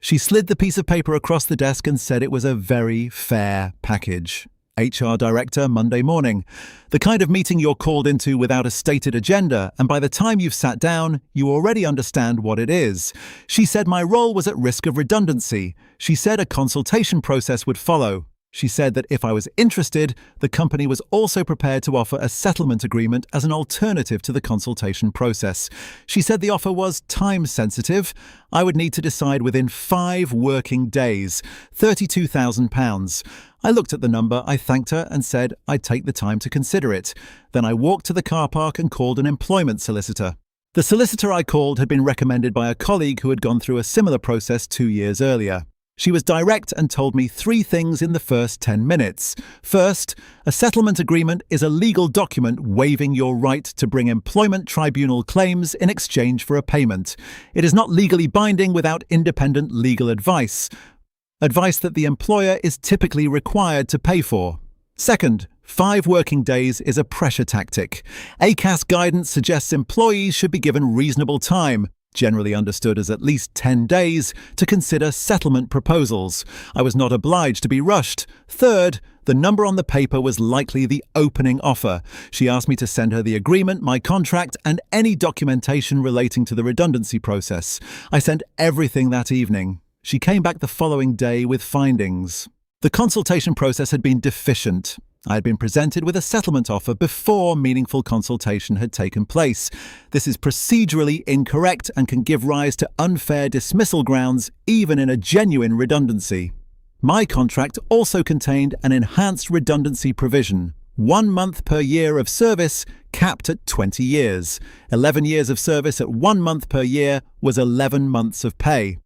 She slid the piece of paper across the desk and said it was a very fair package. HR director, Monday morning. The kind of meeting you're called into without a stated agenda, and by the time you've sat down, you already understand what it is. She said my role was at risk of redundancy. She said a consultation process would follow. She said that if I was interested, the company was also prepared to offer a settlement agreement as an alternative to the consultation process. She said the offer was time-sensitive. I would need to decide within 5 working days, £32,000. I looked at the number, I thanked her and said I'd take the time to consider it. Then I walked to the car park and called an employment solicitor. The solicitor I called had been recommended by a colleague who had gone through a similar process 2 years earlier. She was direct and told me 3 things in the first 10 minutes. First, a settlement agreement is a legal document waiving your right to bring employment tribunal claims in exchange for a payment. It is not legally binding without independent legal advice. Advice that the employer is typically required to pay for. Second, 5 working days is a pressure tactic. ACAS guidance suggests employees should be given reasonable time, generally understood as at least 10 days, to consider settlement proposals. I was not obliged to be rushed. Third, the number on the paper was likely the opening offer. She asked me to send her the agreement, my contract, and any documentation relating to the redundancy process. I sent everything that evening. She came back the following day with findings. The consultation process had been deficient. I had been presented with a settlement offer before meaningful consultation had taken place. This is procedurally incorrect and can give rise to unfair dismissal grounds, even in a genuine redundancy. My contract also contained an enhanced redundancy provision, 1 month per year of service, capped at 20 years. 11 years of service at 1 month per year was 11 months of pay.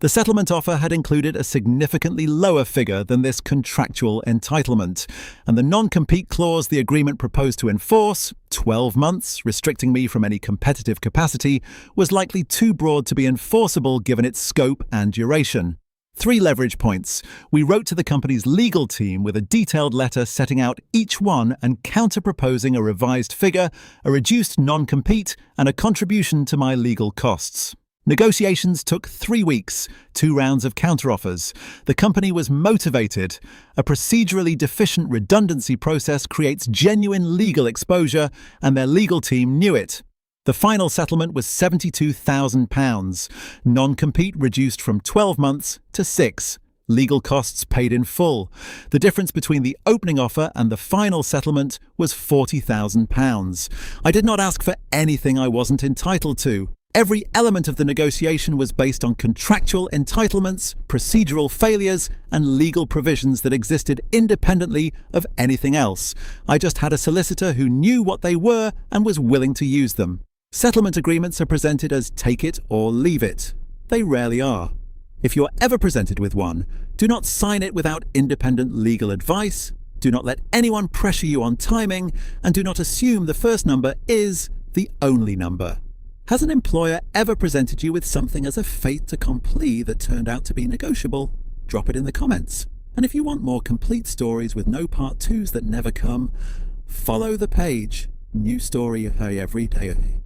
The settlement offer had included a significantly lower figure than this contractual entitlement, and the non-compete clause the agreement proposed to enforce, 12 months, restricting me from any competitive capacity, was likely too broad to be enforceable given its scope and duration. 3 leverage points. We wrote to the company's legal team with a detailed letter setting out each one and counter-proposing a revised figure, a reduced non-compete, and a contribution to my legal costs. Negotiations took 3 weeks, 2 rounds of counteroffers. The company was motivated. A procedurally deficient redundancy process creates genuine legal exposure, and their legal team knew it. The final settlement was £72,000. Non-compete reduced from 12 months to 6. Legal costs paid in full. The difference between the opening offer and the final settlement was £40,000. I did not ask for anything I wasn't entitled to. Every element of the negotiation was based on contractual entitlements, procedural failures, and legal provisions that existed independently of anything else. I just had a solicitor who knew what they were and was willing to use them. Settlement agreements are presented as take it or leave it. They rarely are. If you're ever presented with one, do not sign it without independent legal advice, do not let anyone pressure you on timing, and do not assume the first number is the only number. Has an employer ever presented you with something as a fait accompli that turned out to be negotiable? Drop it in the comments. And if you want more complete stories with no part 2s that never come, follow the page. New story every day.